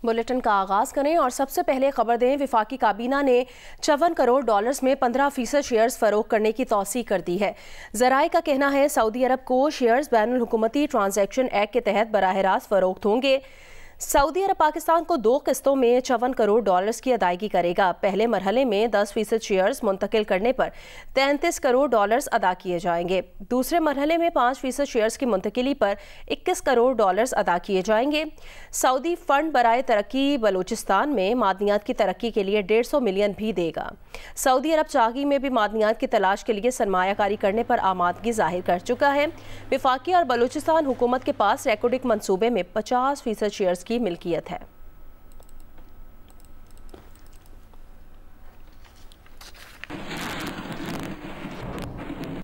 Bulletin का आगाज करें और सबसे पहले खबर दें। विफाकी काबीना ने 54 करोड़ डॉलर्स में 15% शेयर्स फरोख्त करने की तौसीह कर दी है। जराए का कहना है सऊदी अरब को शेयर्स बैनुल हुकूमती ट्रांजैक्शन एक्ट के तहत बराह रास्त फरोख्त होंगे। सऊदी अरब पाकिस्तान को 2 किस्तों में 54 करोड़ डॉलर्स की अदायगी करेगा। पहले मरहले में 10% शेयर्स मुंतकिल करने पर 33 करोड़ डॉलर्स अदा किए जाएंगे। दूसरे मरहले में 5% शेयर्स की मुंतकिली पर 21 करोड़ डॉलर्स अदा किए जाएंगे। सऊदी फंड बराए तरक्की बलूचिस्तान में मादनियात की तरक्की के लिए 150 मिलियन भी देगा। सऊदी अरब चागी में भी मादनियात की तलाश के लिए सरमायाकारी करने पर आमादगी जाहिर कर चुका है। विफाकी और बलूचिस्तान हुकूमत के पास रेकॉर्डिक मंसूबे में 50% शेयर्स की मिल्कियत है।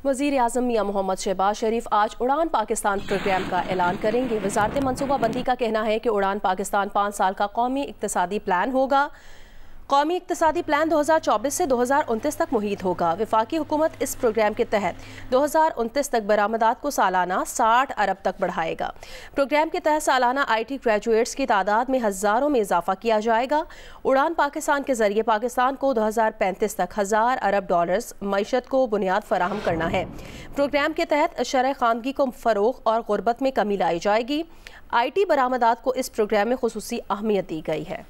वज़ीर आज़म मियां मोहम्मद शहबाज शरीफ आज उड़ान पाकिस्तान प्रोग्राम का ऐलान करेंगे। वज़ारत मनसूबाबंदी का कहना है कि उड़ान पाकिस्तान 5 साल का कौमी इक्तिसादी प्लान होगा। कौमी इक्तिसादी प्लान 2024 से 2029 तक मुहित होगा। विफाकी हुकूमत इस प्रोग्राम के तहत 2029 तक बरामदात को सालाना 60 अरब तक बढ़ाएगा। प्रोग्राम के तहत सालाना IT ग्रेजुएट्स की तादाद में हज़ारों में इजाफा किया जाएगा। उड़ान पाकिस्तान के जरिए पाकिस्तान को 2035 तक 1000 अरब डॉलर्स मईशत को बुनियाद फराहम करना है। प्रोग्राम के तहत शरह खामगी को फ़रोग़ और गुर्बत में कमी लाई जाएगी। IT बरामदात को इस प्रोग्राम में खुसूसी अहमियत दी गई है।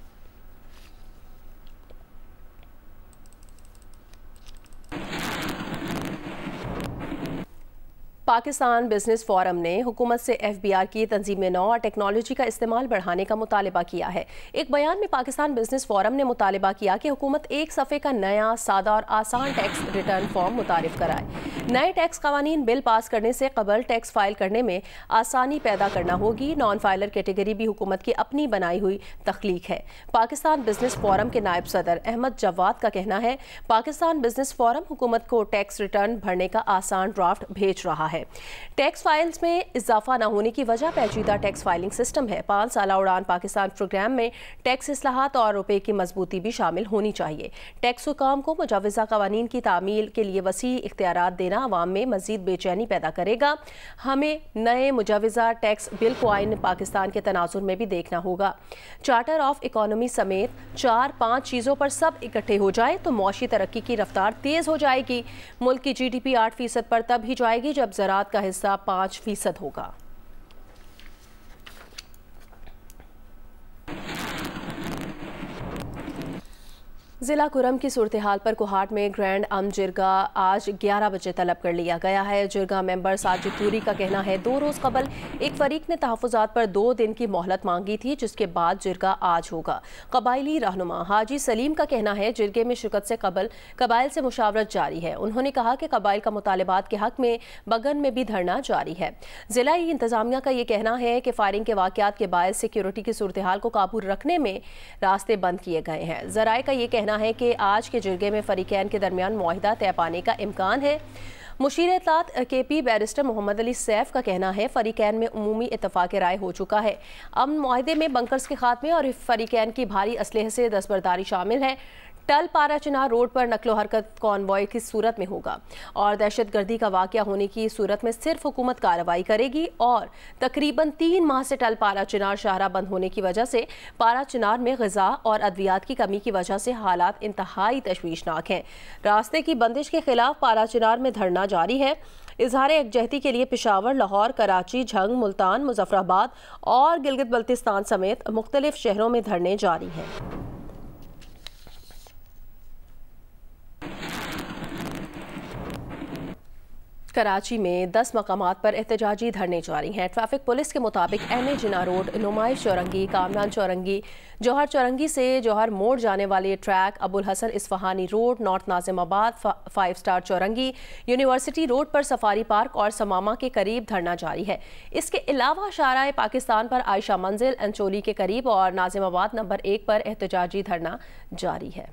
पाकिस्तान बिजनेस फोरम ने हुकूमत से FBR की तंजीम नौ और टेक्नोलॉजी का इस्तेमाल बढ़ाने का मुतालबा किया है। एक बयान में पाकिस्तान बिजनेस फोरम ने मुतालबा किया कि हुकूमत एक सफ़े का नया, सादा और आसान टैक्स रिटर्न फॉर्म मुतारिफ कराए। नए टैक्स कवानीन बिल पास करने से कबल टैक्स फाइल करने में आसानी पैदा करना होगी। नॉन फाइलर कैटेगरी भी हुकूमत की अपनी बनाई हुई तख्लीक है। पाकिस्तान बिजनेस फोरम के नायब सदर अहमद जवाद का कहना है पाकिस्तान बिजनेस फोरम हुकूमत को टैक्स रिटर्न भरने का आसान ड्राफ्ट भेज रहा है। टैक्स फाइल्स में इजाफा न होने की वजह पेचीदा टैक्स फाइलिंग सिस्टम है। 5 साला उड़ान पाकिस्तान प्रोग्राम में टैक्स इस्लाहात और रुपए की मजबूती भी शामिल होनी चाहिए। टैक्स हुकाम को मुजाविजा कवानीन की तामील के लिए वसी इख्तियारात देना अवाम में मजीद बेचैनी पैदा करेगा। हमें नए मुजाविजा टैक्स बिल को आइन पाकिस्तान के तनाजुर में भी देखना होगा। चार्टर ऑफ इकोनॉमी समेत 4-5 चीज़ों पर सब इकट्ठे हो जाए तो मौशी तरक्की की रफ्तार तेज़ हो जाएगी। मुल्क की GDP 8% पर तब ही जाएगी जब ज़राअत का हिस्सा 5% होगा। जिला कुरम की सूरत हाल पर कोहाट में ग्रैंड अम जिरगा आज 11 बजे तलब कर लिया गया है। जिरगा मेंबर साजिद तूरी का कहना है 2 रोज़ कबल एक फरीक ने तहफ़्फ़ुज़ात पर 2 दिन की मोहलत मांगी थी, जिसके बाद जिरगा आज होगा। कबायली रहनुमा हाजी सलीम का कहना है जिरगे में शिरकत से कबल कबाइल से मुशावरत जारी है। उन्होंने कहा कि कबाइल का मुतालबात के हक में बगन में भी धरना जारी है। जिला इंतजामिया का ये कहना है कि फायरिंग के वाक़यात के बायस सिक्योरिटी की सूरत हाल को काबू रखने में रास्ते बंद किए गए हैं। ज़राए का ये कहना है कि आज के जिरगे में फरीकैन के दरमियान मुआहिदा तय पाने का इम्कान है। मुशीर इत्तलात KP बैरिस्टर मोहम्मद अली सैफ का कहना है फरीकैन में उमूमी इत्तफाक राय हो चुका है। अमन मुआहिदे में बंकर्स के खात्मे और फरीकैन की भारी असलहे से दस्तबरदारी शामिल है। टल पारा चिनार रोड पर नकलो हरकत कॉन्वॉय की सूरत में होगा और दहशतगर्दी का वाक़या होने की सूरत में सिर्फ हुकूमत कार्रवाई करेगी। और तकरीबन 3 माह से टल पारा चिनार शाहरा बंद होने की वजह से पारा चिनार में ग़िज़ा और अद्वियात की कमी की वजह से हालात इंतहाई तशवीशनाक हैं। रास्ते की बंदिश के खिलाफ पारा चिनार में धरना जारी है। इजहार यकजहती के लिए पेशावर, लाहौर, कराची, झंग, मुल्तान, मुजफ्फराबाद और गिलगित बल्तिस्तान समेत मुख्तलिफ शहरों में धरने जारी हैं। कराची में 10 मकामात पर एहतजाजी धरने जारी हैं। ट्रैफिक पुलिस के मुताबिक MA जिना रोड, नुमाइश चौरंगी, कामरान चौरंगी, जौहर चौरंगी से जौहर मोड़ जाने वाले track, Abul Hasan Isphahani road, north Nazimabad, 5 star Chowrangi, university road पर सफारी पार्क और समामा के करीब धरना जारी है। इसके अलावा शाहराह पाकिस्तान पर आयशा मंजिल, अंचोली के करीब और नाजिमाबाद नंबर 1 पर एहतजाजी धरना जारी है।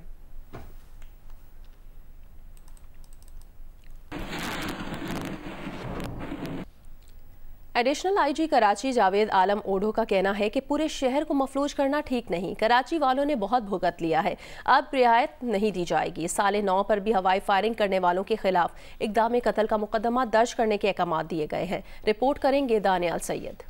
एडिशनल IG कराची जावेद आलम ओढो का कहना है कि पूरे शहर को मफलूज करना ठीक नहीं। कराची वालों ने बहुत भुगत लिया है, अब रियायत नहीं दी जाएगी। साले 9 पर भी हवाई फायरिंग करने वालों के खिलाफ इक़दाम कत्ल का मुकदमा दर्ज करने के अहकाम दिए गए हैं। रिपोर्ट करेंगे Daniyal Syed.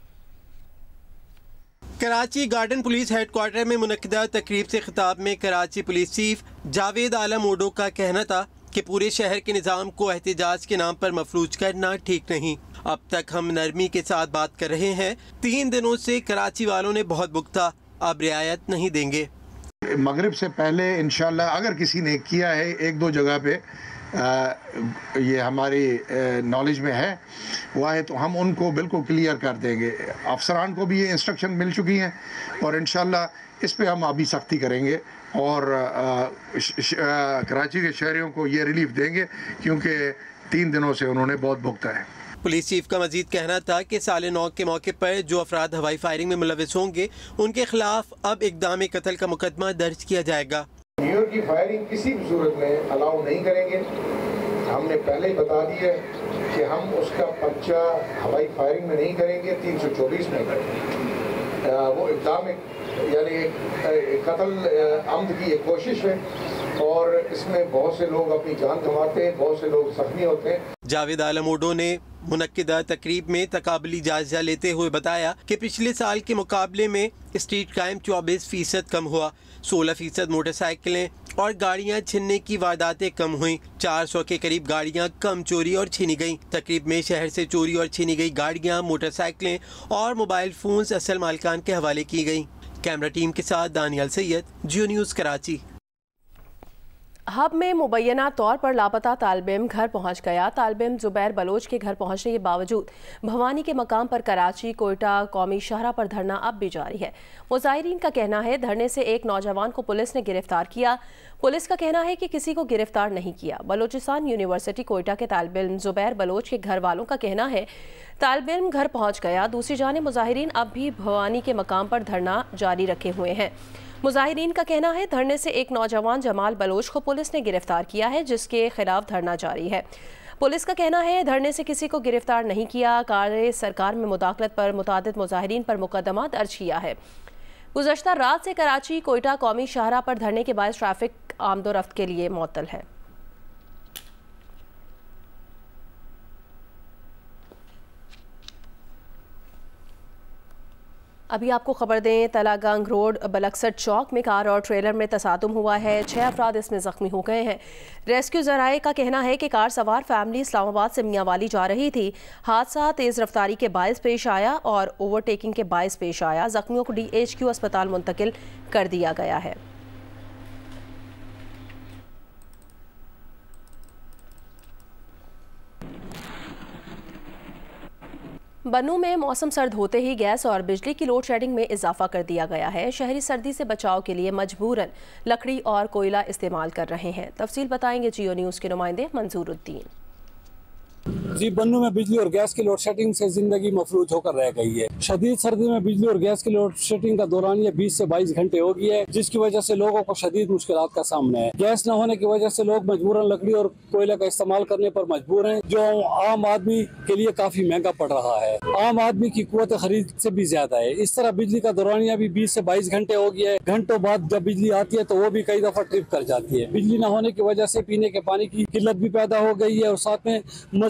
Karachi garden police headquarter में मुनक्किदा तकरीब से खिताब में कराची पुलिस चीफ जावेद आलम ओडो का कहना था कि पूरे शहर के निज़ाम को एहतजाज के नाम पर मफलूज करना ठीक नहीं। अब तक हम नरमी के साथ बात कर रहे हैं। 3 दिनों से कराची वालों ने बहुत भुगता, अब रियायत नहीं देंगे। मगरिब से पहले इंशाल्लाह अगर किसी ने किया है 1-2 जगह पे ये हमारी नॉलेज में है हुआ है तो हम उनको बिल्कुल क्लियर कर देंगे। अफसरान को भी ये इंस्ट्रक्शन मिल चुकी हैं और इंशाल्लाह इस पे हम अभी सख्ती करेंगे और कराची के शहरियों को ये रिलीफ देंगे क्योंकि 3 दिनों से उन्होंने बहुत भुगता है। पुलिस चीफ का मजीद कहना था कि साले 9 के मौके पर जो अफराद हवाई फायरिंग में मुलविस होंगे उनके खिलाफ अब इक़दाम कत्ल का मुकदमा दर्ज किया जाएगा। न्यूयॉर्क की फायरिंग किसी भी सूरत में अलाउ नहीं करेंगे। हमने पहले ही बता दिया कि हम उसका पर्चा हवाई फायरिंग में नहीं करेंगे, 324 में करेंगे। वो इक़दाम यानी कत्ल अम्द की एक कोशिश है और इसमें बहुत से लोग अपनी जान गंवाते हैं, बहुत से लोग जख्मी होते हैं। जावेद आलम ओडो ने मुनक्किदा तकरीब में तकाबली जायजा लेते हुए बताया कि पिछले साल के मुकाबले में स्ट्रीट क्राइम 24% कम हुआ, 16% मोटरसाइकिलें और गाड़ियां छीनने की वारदातें कम हुई, 400 के करीब गाड़ियां कम चोरी और छीनी गईं। तकरीब में शहर से चोरी और छीनी गई गाड़ियां, मोटरसाइकिलें और मोबाइल फोन्स असल मालिकान के हवाले की गईं। कैमरा टीम के साथ दानियल सैयद, जियो न्यूज़ कराची। हब में मुबैना तौर पर लापता तालिब-इल्म घर पहुँच गया। तालिब-इल्म जुबैर बलोच के घर पहुँचने के बावजूद भवानी के मकाम पर कराची कोयटा कौमी शाहरा पर धरना अब भी जारी है। मुजाहिरीन का कहना है धरने से एक नौजवान को पुलिस ने गिरफ्तार किया। पुलिस का कहना है कि किसी को गिरफ्तार नहीं किया। बलोचिस्तान यूनिवर्सिटी कोयटा के तालिब-इल्म जुबैर बलोच के घर वालों का कहना है तालिब-इल्म घर पहुँच गया। दूसरी जानिब मुजाहिरीन अब भी भवानी के मकाम पर धरना जारी रखे हुए हैं। मुजाहिरीन का कहना है धरने से एक नौजवान जमाल बलोच को पुलिस ने गिरफ्तार किया है, जिसके खिलाफ धरना जारी है। पुलिस का कहना है धरने से किसी को गिरफ्तार नहीं किया। कार्य सरकार में मुदाखलत पर मुतादिद मुजाहिरीन पर मुकदमा दर्ज किया है। गुज़श्ता रात से कराची कोयटा कौमी शाहरा पर धरने के बाद ट्रैफिक आमदोरफ्त के लिए मुअत्तल है। अभी आपको खबर दें, तलागंग रोड बलक्सट चौक में कार और ट्रेलर में तसादुम हुआ है। 6 अफराद इसमें ज़ख्मी हो गए हैं। रेस्क्यू ज़राए का कहना है कि कार सवार फैमिली इस्लामाबाद से मियांवाली जा रही थी। हादसा तेज़ रफ्तारी के बायस पेश आया और ओवरटेकिंग के बायस पेश आया। ज़ख्मियों को DHQ अस्पताल मुंतकिल कर दिया गया है। बन्नू में मौसम सर्द होते ही गैस और बिजली की लोड शेडिंग में इजाफा कर दिया गया है। शहरी सर्दी से बचाव के लिए मजबूरन लकड़ी और कोयला इस्तेमाल कर रहे हैं। तफसील बताएंगे जियो न्यूज़ के नुमाइंदे मंजूरुद्दीन। जी, बन्नू में बिजली और गैस की लोड शेडिंग से जिंदगी मफलूज होकर रह गई है। शदीद सर्दी में बिजली और गैस की लोड शेडिंग का दौरानिया 20 से 22 घंटे हो गई है, जिसकी वजह से लोगों को शदीद मुश्किलात का सामना है। गैस न होने की वजह से लोग मजबूरन लकड़ी और कोयला का इस्तेमाल करने पर मजबूर हैं, जो आम आदमी के लिए काफी महंगा पड़ रहा है। आम आदमी की कुव्वत खरीद से भी ज्यादा है। इस तरह बिजली का दौरानिया भी 20 से 22 घंटे हो गया है। घंटों बाद जब बिजली आती है तो वो भी कई दफा ट्रिप कर जाती है। बिजली न होने की वजह से पीने के पानी की किल्लत भी पैदा हो गई है और साथ में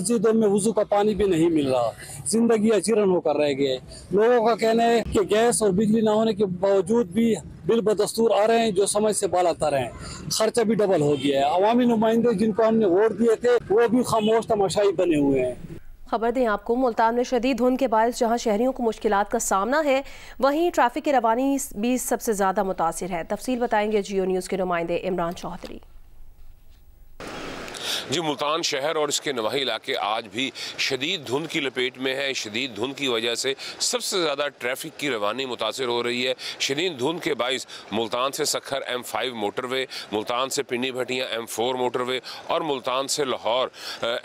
मस्जिदों में वुजू का पानी भी नहीं मिल रहा। जिंदगी अचीरन होकर रह गए। लोगों का कहना है कि गैस और बिजली न होने के बावजूद भी बिल बदस्तूर आ रहे हैं, जो समझ से बाला तर हैं। खर्चा भी डबल हो गया है। अवामी नुमाइंदे जिनको हमने वोट दिए थे वो भी खामोश तमाशाई बने हुए हैं। खबर दें आपको, मुल्तान में शदीद धुंध के बायस जहां शहरियों को मुश्किलात का सामना है, वहीं ट्रैफिक की रवानी भी सबसे ज्यादा मुतासिर है। तफसील बताएंगे जियो न्यूज़ के नुमाइंदे इमरान चौधरी। जी, मुल्तान शहर और इसके नवाही इलाके आज भी शदीद धुंध की लपेट में है। शदीद धुंध की वजह से सबसे ज़्यादा ट्रैफिक की रवानी मुतासिर हो रही है। शदीद धुंध के बाइस मुल्तान से सखर M5 मोटरवे, मुल्तान से पिंडी भटियाँ M4 मोटरवे और मुल्तान से लाहौर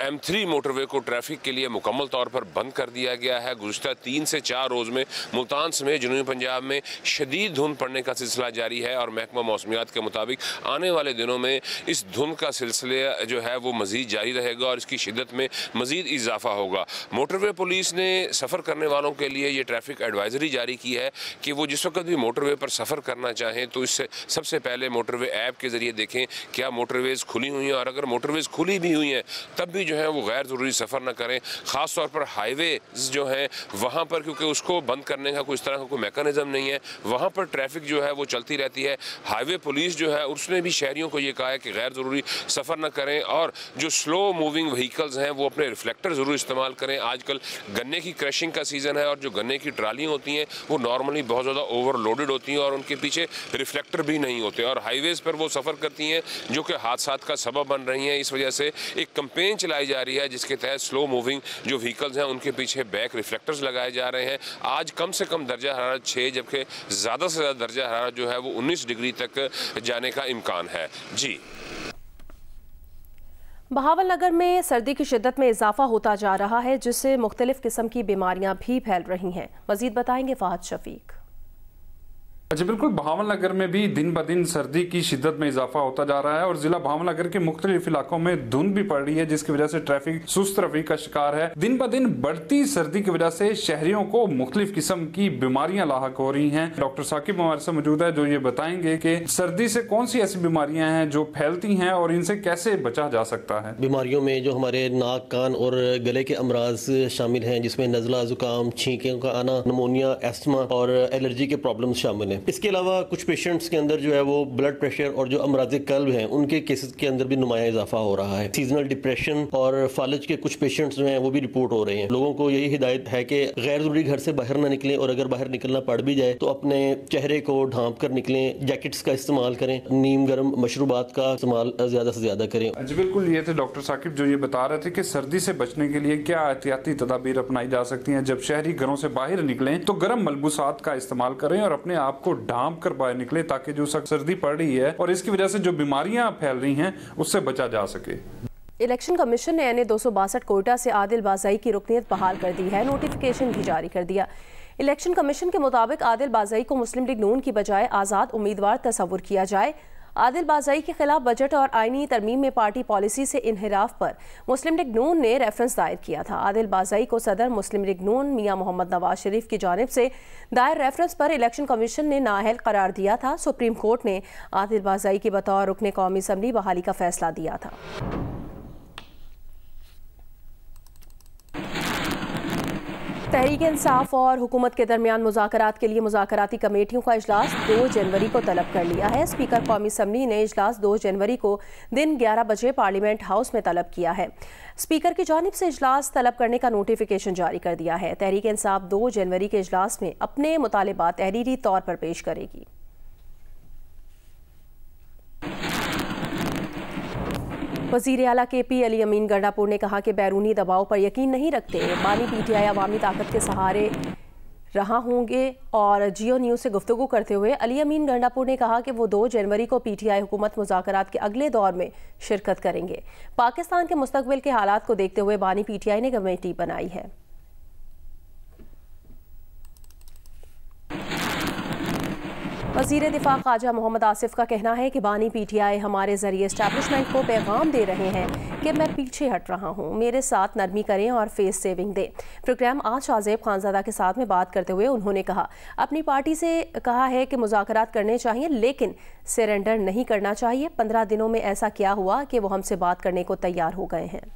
M3 मोटरवे को ट्रैफिक के लिए मुकम्मल तौर पर बंद कर दिया गया है। गुज़श्ता 3 से 4 रोज़ में मुल्तान समेत जनूबी पंजाब में शदीद धुंध पड़ने का सिलसिला जारी है और महकमा मौसमियात के मुताबिक आने वाले दिनों में इस धुंध का सिलसिला जो है वो मजीद जारी रहेगा और इसकी शिद्दत में मजीद इजाफा होगा। मोटरवे पुलिस ने सफ़र करने वालों के लिए ये ट्रैफिक एडवाइजरी जारी की है कि वो जिस वक्त भी मोटरवे पर सफ़र करना चाहें तो इससे सबसे पहले मोटरवे ऐप के ज़रिए देखें क्या मोटरवेज़ खुली हुई हैं, और अगर मोटरवेज़ खुली भी हुई हैं तब भी जो है वो गैर ज़रूरी सफ़र ना करें। ख़ास तौर पर हाईवेज़ जो हैं वहाँ पर, क्योंकि उसको बंद करने का कोई इस तरह का कोई मैकेनिज़्म नहीं है, वहाँ पर ट्रैफिक जो है वो चलती रहती है। हाईवे पुलिस जो है उसने भी शहरियों को ये कहा है कि गैर ज़रूरी सफ़र न करें और जो स्लो मूविंग व्हीकल्स हैं वो अपने रिफ्लेक्टर ज़रूर इस्तेमाल करें। आजकल गन्ने की क्रशिंग का सीज़न है और जो गन्ने की ट्रालियाँ होती हैं वो नॉर्मली बहुत ज़्यादा ओवरलोडेड होती हैं और उनके पीछे रिफ्लेक्टर भी नहीं होते और हाईवेज़ पर वो सफ़र करती हैं जो कि हादसात का सबब बन रही हैं। इस वजह से एक कैंपेन चलाई जा रही है जिसके तहत स्लो मूविंग जो व्हीकल्स हैं उनके पीछे बैक रिफ्लेक्टर्स लगाए जा रहे हैं। आज कम से कम दर्जा हरारत 6 जबकि ज़्यादा से ज़्यादा दर्जा हरारत जो है वो 19 डिग्री तक जाने का इम्कान है। जी। बहावलनगर में सर्दी की शिद्दत में इजाफा होता जा रहा है जिससे मुख्तलिफ किस्म की बीमारियां भी फैल रही हैं। मजीद बताएंगे फाहद शफीक। जी बिल्कुल, बहावलनगर में भी दिन ब दिन सर्दी की शिद्दत में इजाफा होता जा रहा है और जिला बहावलनगर के मुख्तलिफ इलाकों में धुंध भी पड़ रही है जिसकी वजह से ट्रैफिक सुस्त रवि का शिकार है। दिन ब दिन बढ़ती सर्दी की वजह से शहरियों को मुख्तलिफ किस्म की बीमारियां लाहक हो रही हैं। डॉक्टर साकिब हमारे साथ मौजूद है जो ये बताएंगे कि सर्दी से कौन सी ऐसी बीमारियां हैं जो फैलती हैं और इनसे कैसे बचा जा सकता है। बीमारियों में जो हमारे नाक, कान और गले के अमराज शामिल हैं जिसमें नज़ला, जुकाम, छींकों का आना, निमोनिया, एस्थमा और एलर्जी के प्रॉब्लम शामिल हैं। इसके अलावा कुछ पेशेंट्स के अंदर जो है वो ब्लड प्रेशर और जो अमराज़ कल्ब हैं उनके केसेस के अंदर भी नुमाया इजाफा हो रहा है। सीजनल डिप्रेशन और फालज के कुछ पेशेंट्स जो हैं वो भी रिपोर्ट हो रहे हैं। लोगों को यही हिदायत है कि गैर जरूरी घर से बाहर ना निकलें और अगर बाहर निकलना पड़ भी जाए तो अपने चेहरे को ढांप कर निकलें, जैकेट्स का इस्तेमाल करें, नीम गर्म मशरूबात का इस्तेमाल ज़्यादा से ज़्यादा करें। जी बिल्कुल, ये थे डॉक्टर साकिब जो ये बता रहे थे कि सर्दी से बचने के लिए क्या एहतियाती तदाबीर अपनाई जा सकती हैं। जब शहरी घरों से बाहर निकलें तो गर्म मलबूसात का इस्तेमाल करें और अपने आप को ढांप कर बाहर निकले ताकि जो सख्त सर्दी पड़ रही है और इसकी वजह से जो बीमारियां फैल रही हैं उससे बचा जा सके। इलेक्शन कमीशन ने NA 262 कोटा से आदिल बाज़ाई की रुकनीत बहाल कर दी है। नोटिफिकेशन भी जारी कर दिया। इलेक्शन कमीशन के मुताबिक आदिल बाज़ाई को मुस्लिम लीग नून की बजाय आज़ाद उम्मीदवार तस्वुर किया जाए। आदिल बाज़ाई के खिलाफ बजट और आईनी तरमीम में पार्टी पॉलिसी से इनहिराफ पर मुस्लिम लीग नून ने रेफरेंस दायर किया था। आदिल बाज़ाई को सदर मुस्लिम लीग नून मियां मोहम्मद नवाज शरीफ की जानिब से दायर रेफरेंस पर इलेक्शन कमीशन ने नाअहल करार दिया था। सुप्रीम कोर्ट ने आदिल बाज़ाई की बतौर रुकने कौमी असम्बली बहाली का फैसला दिया था। तहरीक इंसाफ और हुकूमत के दरमियान मुज़ाकरात के लिए मुज़ाकराती कमेटियों का इजलास 2 जनवरी को तलब कर लिया है। स्पीकर कौमी असम्बली ने इजलास 2 जनवरी को दिन 11 बजे पार्लियामेंट हाउस में तलब किया है। स्पीकर की जानिब से इजलास तलब करने का नोटिफिकेशन जारी कर दिया है। तहरीक इंसाफ 2 जनवरी के इजलास में अपने मुतालिबात तहरीरी तौर पर पेश करेगी। वज़ीर आला KP अली अमीन गंडापुर ने कहा कि बैरूनी दबाव पर यकीन नहीं रखते। बानी PTI अवामी ताकत के सहारे रहा होंगे और जियो न्यूज़ से गुफ्तगू करते हुए अली अमीन गंडापुर ने कहा कि वो 2 जनवरी को PTI हुकूमत मुज़ाकरात के अगले दौर में शिरकत करेंगे। पाकिस्तान के मुस्तकबिल के हालात को देखते हुए बानी PTI ने कमेटी बनाई है। वज़ीर दिफा ख्वाजा मोहम्मद आसिफ का कहना है कि बानी PTI हमारे ज़रिए एस्टैब्लिशमेंट को पैगाम दे रहे हैं कि मैं पीछे हट रहा हूँ, मेरे साथ नरमी करें और फेस सेविंग दें। प्रोग्राम आज शाहज़ेब खानज़ादा के साथ में बात करते हुए उन्होंने कहा अपनी पार्टी से कहा है कि मुज़ाकरात करने चाहिए लेकिन सरेंडर नहीं करना चाहिए। 15 दिनों में ऐसा क्या हुआ कि वो हमसे बात करने को तैयार हो गए हैं।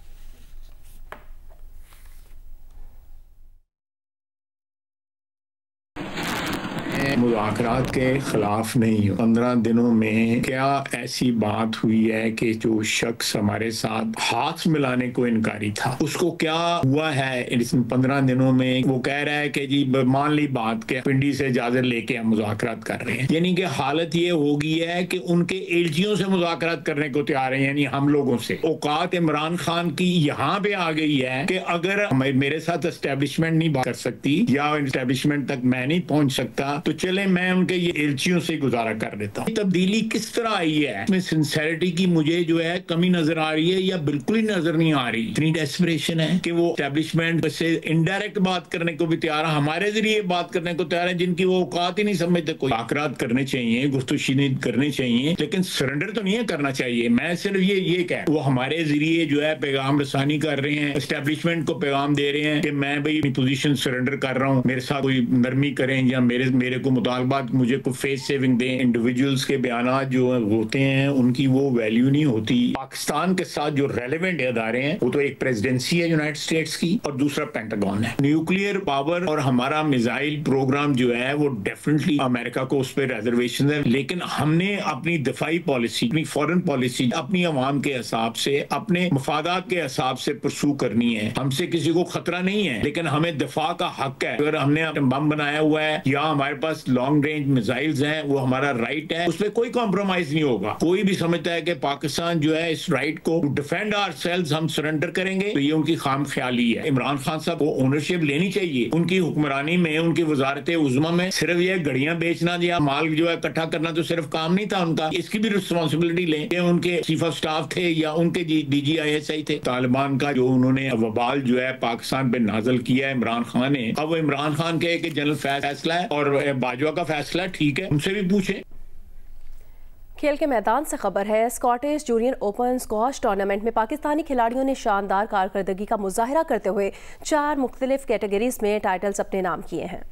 मुज़ाकरात के खिलाफ नहीं हूँ। 15 दिनों में क्या ऐसी बात हुई है कि जो शख्स हमारे साथ हाथ मिलाने को इनकारी था उसको क्या हुआ है इन 15 दिनों में? वो कह रहा है कि जी मान ली बात के पिंडी से इजाजत लेके हम मुज़ाकरात कर रहे हैं, यानी कि हालत ये हो गई है कि उनके एलजियों से मुज़ाकरात करने को तैयार है, यानी हम लोगों से। औकात इमरान खान की यहाँ पे आ गई है कि अगर मेरे साथ एस्टेब्लिशमेंट नहीं बात कर सकती या एस्टेब्लिशमेंट तक मैं नहीं पहुंच सकता तो चले मैं उनके ये एलचियों से गुजारा कर देता हूँ। तब्दीली किस तरह आई है, इसमें सिंसेरिटी की मुझे जो है कमी नजर आ रही है या बिल्कुल ही नजर नहीं आ रही। इतनी डेस्परेशन है कि वो एस्टैब्लिशमेंट से इनडायरेक्ट बात करने को भी तैयार है, हमारे जरिए बात करने को तैयार है, जिनकी वो औकात ही नहीं समझते। कोई आकरात करने चाहिए, गुफ्तगू करनी चाहिए, लेकिन सरेंडर तो नहीं करना चाहिए। मैं सिर्फ ये कह, वो हमारे जरिए जो है पैगाम रसानी कर रहे हैं, एस्टैब्लिशमेंट को पैगाम दे रहे हैं कि मैं भाई अपनी पोजीशन सरेंडर कर रहा हूं, मेरे साथ कोई नरमी करें या मेरे को मुतालबात, मुझे कोई फेस सेविंग दें। इंडिविजुअल्स के बयानात जो होते हैं उनकी वो वैल्यू नहीं होती। पाकिस्तान के साथ जो रेलेवेंट अदारे हैं वो तो एक प्रेसिडेंसी है यूनाइटेड स्टेट्स की और दूसरा पेंटागन है। न्यूक्लियर पावर और हमारा मिसाइल प्रोग्राम जो है वो डेफिनेटली अमेरिका को उस पर रिजर्वेशन है, लेकिन हमने अपनी दिफाई पॉलिसी, अपनी फॉरेन पॉलिसी अपनी अवाम के हिसाब से, अपने मफादात के हिसाब से परसू करनी है। हमसे किसी को खतरा नहीं है, लेकिन हमें दिफा का हक है। अगर हमने बम बनाया हुआ है या हमारे पास लॉन्ग रेंज मिसाइल्स हैं, वो हमारा राइट है, उसमें कोई कॉम्प्रोमाइज नहीं होगा। कोई भी समझता है कि पाकिस्तान जो है इस राइट को डिफेंड आवरसेल्व्स हम सरेंडर करेंगे, तो ये उनकी खाम ख्याली है। इमरान खान साहब को ओनरशिप लेनी चाहिए। उनकी हुक्मरानी में, उनकी वजारत उज़्मा में सिर्फ ये घड़ियां बेचना या माल जो है इकट्ठा करना तो सिर्फ काम नहीं था उनका, इसकी भी रिस्पॉन्सिबिलिटी लें। ये उनके चीफ ऑफ स्टाफ थे या उनके DGISI थे। तालिबान का जो उन्होंने वबाल जो है पाकिस्तान पे नाजल किया है इमरान खान ने, अब वो इमरान खान के कि जनरल फैसला है और बाजवा का फैसला है, ठीक है, उनसे भी पूछे। खेल के मैदान से खबर है, Scottish junior open squash tournament में पाकिस्तानी खिलाड़ियों ने शानदार कारकर्दगी का मुजाहिरा करते हुए 4 मुख्तलिफ कैटेगरीज में टाइटल्स अपने नाम किए हैं।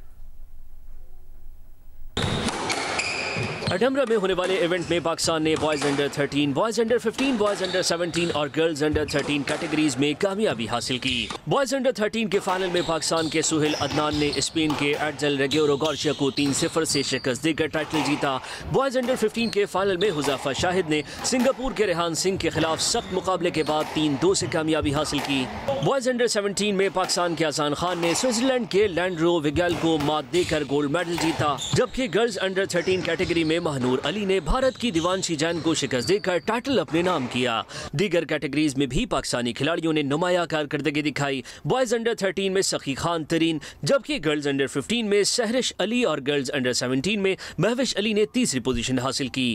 अडमरा में होने वाले इवेंट में पाकिस्तान ने boys under 13, boys under 15, boys under 17 और गर्ल्स अंडर 13 कैटेगरीज में कामयाबी हासिल की। बॉयज अंडर 13 के फाइनल में पाकिस्तान के सुहेल अदनान ने स्पेन के एडजल रेगेरो गार्सिया को 3-0 से शिकस्त देकर टाइटल जीता। बॉयज अंडर 15 के फाइनल में हुज़ैफा शाहिद ने सिंगापुर के रेहान सिंह के खिलाफ सख्त मुकाबले के बाद 3-2 से कामयाबी हासिल की। बॉयज अंडर 17 में पाकिस्तान के अहसान खान ने स्विट्जरलैंड के लैंड्रो विगेल को मात देकर गोल्ड मेडल जीता, जबकि गर्ल्स अंडर 13 कैटेगरी में महनूर अली ने भारत की दीवानशी जैन को शिकस्त देकर टाइटल अपने नाम किया। दीगर कैटेगरीज में भी पाकिस्तानी खिलाड़ियों ने नुमाया कारकर्दगी दिखाई। बॉयज अंडर 13 में सखी खान तरीन, जबकि गर्ल्स अंडर 15 में सहरिश अली और गर्ल्स अंडर 17 में महविश अली ने तीसरी पोजीशन हासिल की।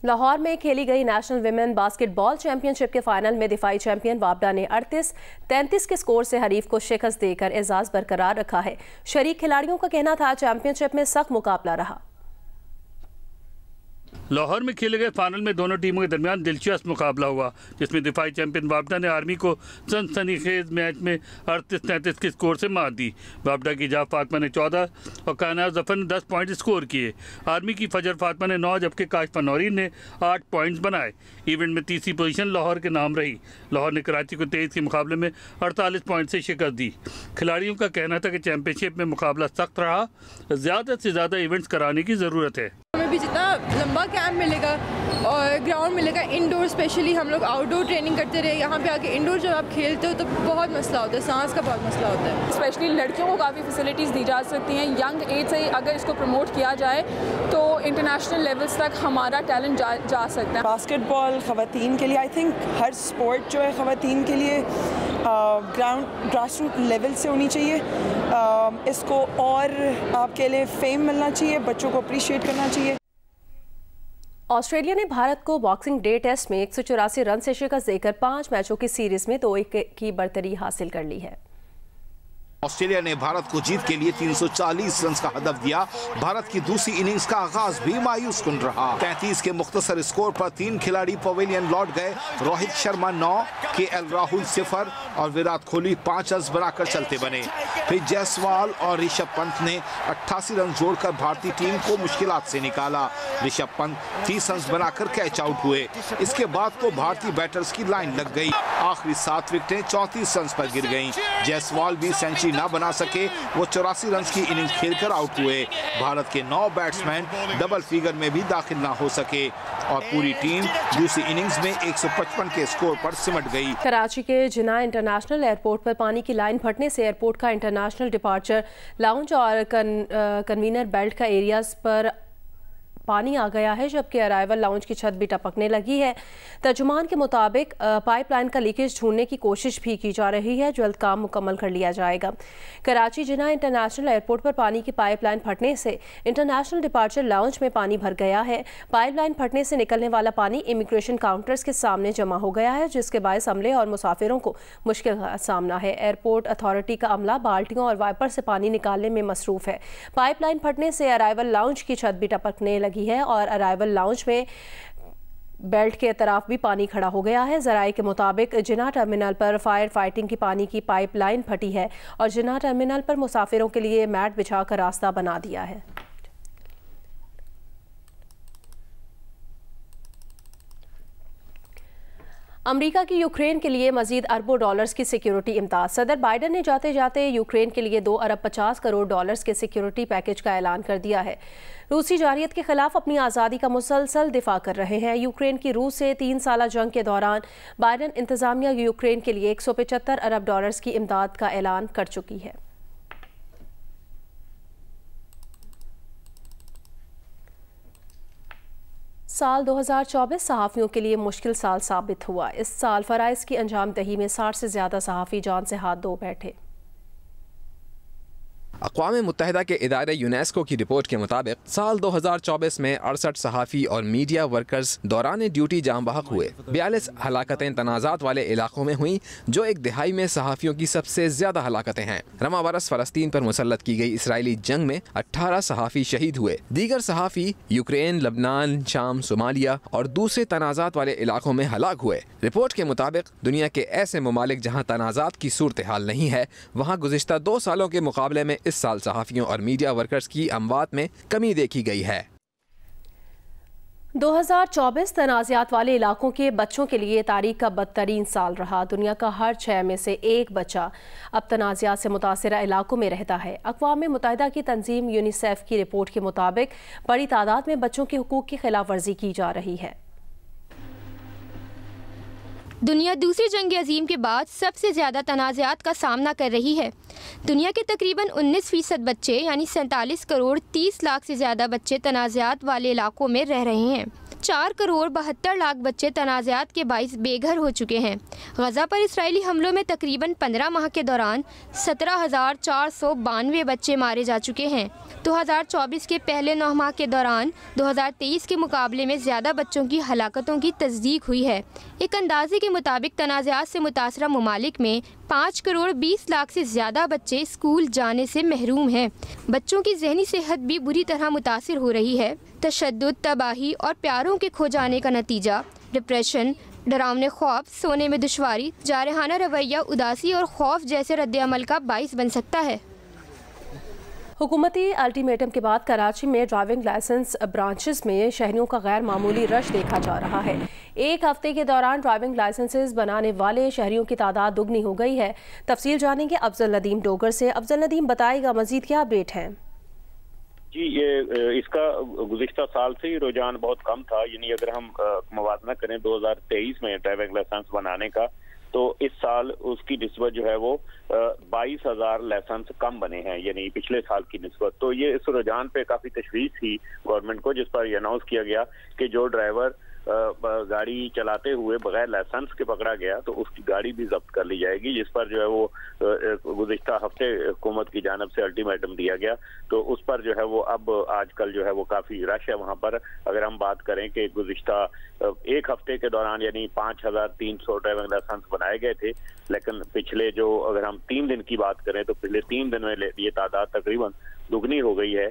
लाहौर में खेली गई नेशनल विमेन बास्केटबॉल चैंपियनशिप के फाइनल में दिफाई चैंपियन वापडा ने 38-33 के स्कोर से हरीफ को शिकस्त देकर एजाज बरकरार रखा है। शरीक खिलाड़ियों का कहना था चैंपियनशिप में सख्त मुकाबला रहा। लाहौर में खेले गए फाइनल में दोनों टीमों के दरमियान दिलचस्प मुकाबला हुआ, जिसमें दिफाई चैंपियन वापडा ने आर्मी को सनसनीखेज मैच में 38-33 के स्कोर से मात दी। वापडा की जाफ फातमा ने 14 और कायनात जफर ने 10 पॉइंट स्कोर किए। आर्मी की फजर फातमा ने 9 जबकि काशिफा नौरीन ने 8 पॉइंट्स बनाए। इवेंट में तीसरी पोजीशन लाहौर के नाम रही। लाहौर ने कराची को 23 के मुकाबले में 48 पॉइंट से शिकस्त दी। खिलाड़ियों का कहना था कि चैंपियनशिप में मुकाबला सख्त रहा, ज़्यादा से ज़्यादा इवेंट्स कराने की ज़रूरत है। हमें भी जितना लंबा कैंप मिलेगा और ग्राउंड मिलेगा, इंडोर स्पेशली हम लोग आउटडोर ट्रेनिंग करते रहे, यहाँ पे आके इंडोर जब आप खेलते हो तो बहुत मसला होता है, सांस का बहुत मसला होता है। स्पेशली लड़कियों को काफ़ी फैसिलिटीज़ दी जा सकती हैं। यंग एज से अगर इसको प्रमोट किया जाए तो इंटरनेशनल लेवल्स तक हमारा टैलेंट जा सकता है। बास्केटबॉल ख़वातीन के लिए, आई थिंक हर स्पोर्ट जो है ख़वातीन के लिए ग्रास रूट लेवल से होनी चाहिए। इसको और आपके लिए फेम मिलना चाहिए, बच्चों को अप्रिशिएट करना चाहिए। ऑस्ट्रेलिया ने भारत को बॉक्सिंग डे टेस्ट में 184 रन से शिकस्त देकर 5 मैचों की सीरीज में 2-1 की बढ़तरी हासिल कर ली है। ऑस्ट्रेलिया ने भारत को जीत के लिए 340 रन का हदफ दिया। भारत की दूसरी इनिंग्स का आगाज भी मायूस कुन रहा। 33 के मुख्तसर स्कोर पर 3 खिलाड़ी पवेलियन लौट गए। रोहित शर्मा 9, KL राहुल 0 और विराट कोहली 5 रन बनाकर चलते बने। फिर जायसवाल और ऋषभ पंत ने 88 रन जोड़कर भारतीय टीम को मुश्किलात से निकाला। ऋषभ पंत 30 रन बनाकर कैच आउट हुए। इसके बाद को भारतीय बैटर्स की लाइन लग गई। आखिरी 7 विकेटें 34 रन पर गिर गईं। जायसवाल भी सेंचुरी ना बना सके, वो 84 रन की इनिंग्स खेलकर आउट हुए। भारत के 9 बैट्समैन डबल फिगर में भी दाखिल ना हो सके और पूरी टीम दूसरी इनिंग्स में 155 के स्कोर पर सिमट गई। कराची के जिन्ना इंटरनेशनल एयरपोर्ट पर पानी की लाइन फटने से एयरपोर्ट का इंटरनेशनल डिपार्चर लाउंज और कन्वीनर बेल्ट का एरियाज पर पानी आ गया है, जबकि अराइवल लाउंज की छत भी टपकने लगी है। तर्जुमान के मुताबिक पाइपलाइन का लीकेज ढूंढने की कोशिश भी की जा रही है। जल्द काम मुकम्मल कर लिया जाएगा। कराची जिन्ना इंटरनेशनल एयरपोर्ट पर पानी की पाइपलाइन फटने से इंटरनेशनल डिपार्चर लाउंज में पानी भर गया है। पाइपलाइन फटने से निकलने वाला पानी इमिग्रेशन काउंटर्स के सामने जमा हो गया है, जिसके बायस अमले और मुसाफिरों को मुश्किल का सामना है। एयरपोर्ट अथॉरिटी का अमला बाल्टियों और वाइपर से पानी निकालने में मसरूफ है। पाइपलाइन फटने से अराइवल लाउंज की छत भी टपकने लगी है और अराइवल लाउंज में बेल्ट के तरफ भी पानी खड़ा हो गया है। ज़राए के मुताबिक जिन्ना टर्मिनल पर फायर फाइटिंग की पानी की पाइपलाइन फटी है और जिन्ना टर्मिनल पर मुसाफिरों के लिए मैट बिछाकर रास्ता बना दिया है। अमेरिका की यूक्रेन के लिए मजीद अरबों डॉलर्स की सिक्योरिटी इमदाद। सदर बाइडन ने जाते जाते यूक्रेन के लिए 2 अरब 50 करोड़ डॉलर्स के सिक्योरिटी पैकेज का ऐलान कर दिया है। रूसी जारियत के खिलाफ अपनी आज़ादी का मुसलसल दिफा कर रहे हैं। यूक्रेन की रूस से 3 साला जंग के दौरान बाइडन इंतजामिया यूक्रेन के लिए 175 अरब डॉलर्स की इमदाद का ऐलान कर चुकी है। साल 2024 सहाफ़ियों के लिए मुश्किल साल साबित हुआ। इस साल फ़राइज़ की अंजाम दही में 60 से ज़्यादा सहाफ़ी जान से हाथ धो बैठे। अक़वाम मुत्तहिदा के इदारे यूनेस्को की रिपोर्ट के मुताबिक साल 2024 में 68 सहाफ़ी और मीडिया वर्कर्स दौरान ड्यूटी जाम बहक हुए। 42 हलाकतें तनाज़ात वाले इलाकों में हुई, जो एक दिहाई में सहाफ़ियों की सबसे ज़्यादा हलाकतें हैं। रमा बरस फ़लस्तीन पर मुसल्लत की गई इसराइली जंग में 18 सहाफ़ी शहीद हुए। दीगर सहाफ़ी यूक्रेन, लबनान, शाम, सोमालिया और दूसरे तनाज़ात वाले इलाकों में हलाक हुए। रिपोर्ट के मुताबिक दुनिया के ऐसे ममालिक जहाँ तनाज़ात की सूरत हाल नहीं है, वहाँ गुज़िश्ता 2 सालों के मुकाबले में इस साल सहाफ़ियों और मीडिया वर्कर्स की अमवात में कमी देखी गई है। 2024 तनाज़ात वाले इलाकों के बच्चों के लिए तारीख का बदतरीन साल रहा। दुनिया का हर 6 में से 1 बच्चा अब तनाज़ात से मुतासिरा इलाकों में रहता है। अक़वाम मुत्तहिदा की तंजीम यूनिसेफ की रिपोर्ट के मुताबिक बड़ी तादाद में बच्चों के हुकूक की खिलाफ वर्जी की जा रही है। दुनिया दूसरी जंग अजीम के बाद सबसे ज़्यादा तनाज़ात का सामना कर रही है। दुनिया के तकरीबन 19% बच्चे यानी 47 करोड़ 30 लाख से ज़्यादा बच्चे तनाज़ात वाले इलाकों में रह रहे हैं। 4 करोड़ 72 लाख बच्चे तनाज़ात के बाइस बेघर हो चुके हैं। गज़ा पर इसराइली हमलों में तकरीबन 15 माह के दौरान 17,492 बच्चे मारे जा चुके हैं। 2024 के पहले 9 माह के दौरान 2023 के मुकाबले में ज़्यादा बच्चों की हलाकतों की तस्दीक हुई है। एक अंदाजे के मुताबिक तनाज़ात से मुतासरा ममालिक में 5 करोड़ 20 लाख से ज़्यादा बच्चे स्कूल जाने से महरूम हैं। बच्चों की ज़हनी सेहत भी बुरी तरह मुतासिर हो रही है। तशद्दुद, तबाही और प्यारों के खो जाने का नतीजा डिप्रेशन, डरावने ख्वाब, सोने में दुश्वारी, जारहाना रवैया, उदासी और खौफ जैसे रद्द-ए-अमल का बाइस बन सकता है। हुकूमती अल्टीमेटम के बाद कराची में ड्राइविंग लाइसेंस ब्रांचेस में शहरियों का गैर मामूली रश देखा जा रहा है। एक हफ्ते के दौरान ड्राइविंग लाइसेंसेस बनाने वाले शहरियों की तादाद दुगनी हो गई है। तफसील जानेंगे अफजल नदीम डोगर से। अफजल नदीम, बताएगा मजीद क्या अपडेट है? जी, ये इसका गुज़िश्ता साल से ही रुझान बहुत कम था। यानी अगर हम मुवाज़ना करें 2023 में ड्राइविंग लाइसेंस बनाने का, तो इस साल उसकी निस्बत जो है वो 22,000 लाइसेंस कम बने हैं, यानी पिछले साल की निस्बत। तो ये इस रुझान पे काफ़ी तशवीश थी गवर्नमेंट को, जिस पर यह अनाउंस किया गया कि जो ड्राइवर गाड़ी चलाते हुए बगैर लाइसेंस के पकड़ा गया तो उसकी गाड़ी भी जब्त कर ली जाएगी, जिस पर जो है वो गुज़िश्ता हफ्ते हुकूमत की जानिब से अल्टीमेटम दिया गया। तो उस पर जो है वो अब आजकल जो है वो काफ़ी रश है वहाँ पर। अगर हम बात करें कि गुज़िश्ता एक हफ्ते के दौरान यानी 5,300 ड्राइविंग लाइसेंस बनाए गए थे, लेकिन पिछले जो अगर हम 3 दिन की बात करें तो पिछले 3 दिन में ये तादाद तकरीबन दुगनी हो गई है।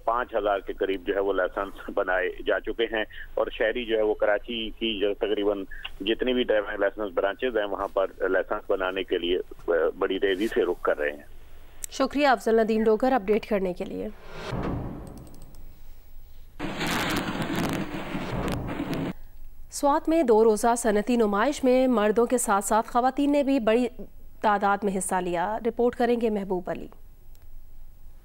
5,000 के करीब जो है वो लाइसेंस बनाए जा चुके हैं और शहरी जो है वो कराची की जो तकरीबन जितनी भी ड्राइविंग लाइसेंस ब्रांचेज हैं वहाँ पर लाइसेंस बनाने के लिए बड़ी तेजी से रुख कर रहे हैं। शुक्रिया अफजल नदीम डोगर अपडेट करने के लिए। स्वात में 2 रोज़ा सनती नुमाइश में मर्दों के साथ साथ ख़वातीन ने भी बड़ी तादाद में हिस्सा लिया। रिपोर्ट करेंगे Mehboob Ali.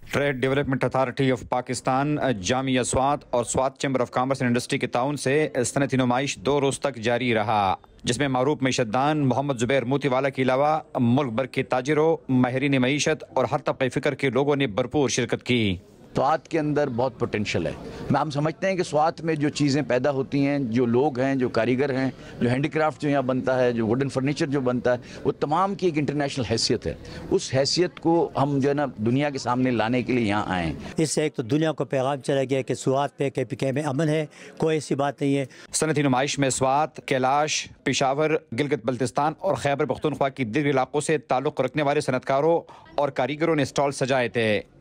Trade development authority of Pakistan, Jamia Swat और Swat chamber of commerce and industry के ताउन से सनती नुमाइश 2 रोज़ तक जारी रहा, जिसमें मारूफ मईशतदान मोहम्मद जुबैर मोतीवाला के अलावा मुल्क भर के ताजिरों, माहिरीन मईशत और हर तबक़े फ़िक्र के लोगों ने भरपूर शिरकत की। स्वात के अंदर बहुत पोटेंशियल है। हम समझते हैं कि स्वात में जो चीज़ें पैदा होती हैं, जो लोग हैं, जो कारीगर हैं, जो हैंडीक्राफ्ट जो यहाँ बनता है, जो वुडन फर्नीचर जो बनता है, वो तमाम की एक इंटरनेशनल हैसियत है। उस हैसियत को हम जो है ना दुनिया के सामने लाने के लिए यहाँ आए हैं। इससे एक तो दुनिया को पैगाम चला गया कि स्वात पे KPK में अमन है, कोई ऐसी बात नहीं है। सनती नुमाइश में स्वात, कैलाश, पेशावर, गिलगित बल्तिस्तान और खैबर पख्तूनख्वा की दीगर इलाकों से ताल्लुक़ रखने वाले सनतकारों और कारीगरों ने स्टॉल सजाए थे।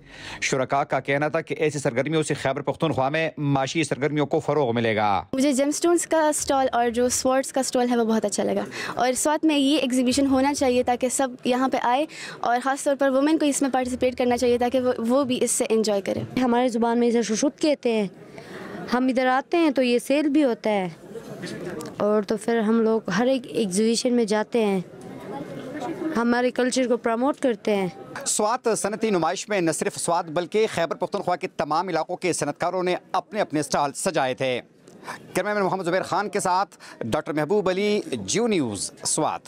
शुरका का कहना था कि ऐसी सरगर्मियों से खैबर पख्तूनख्वा में माशी सरगर्मियों को फ़रोग़ मिलेगा। मुझे जेमस्टोन्स का स्टॉल और जो स्वॉर्ड्स का स्टॉल है वो बहुत अच्छा लगा, और स्वात में ये एग्जीबिशन होना चाहिए ताकि सब यहाँ पे आए, और ख़ास तौर पर वुमेन को इसमें पार्टिसिपेट करना चाहिए ताकि वो भी इससे एंजॉय करें। हमारी ज़ुबान में इसे शुशुत कहते हैं। हम इधर आते हैं तो ये सेल भी होता है, और तो फिर हम लोग हर एक एग्जीबिशन में जाते हैं, हमारे कल्चर को प्रमोट करते हैं। स्वात सनती नुमाइश में न सिर्फ स्वात बल्कि खैबर पख्तूनख्वा के तमाम इलाकों के सनतकारों ने अपने अपने स्टॉल सजाए थे। कैमरामैन मोहम्मद ज़ुबैर खान के साथ डॉक्टर महबूब अली, जियो न्यूज़, स्वात।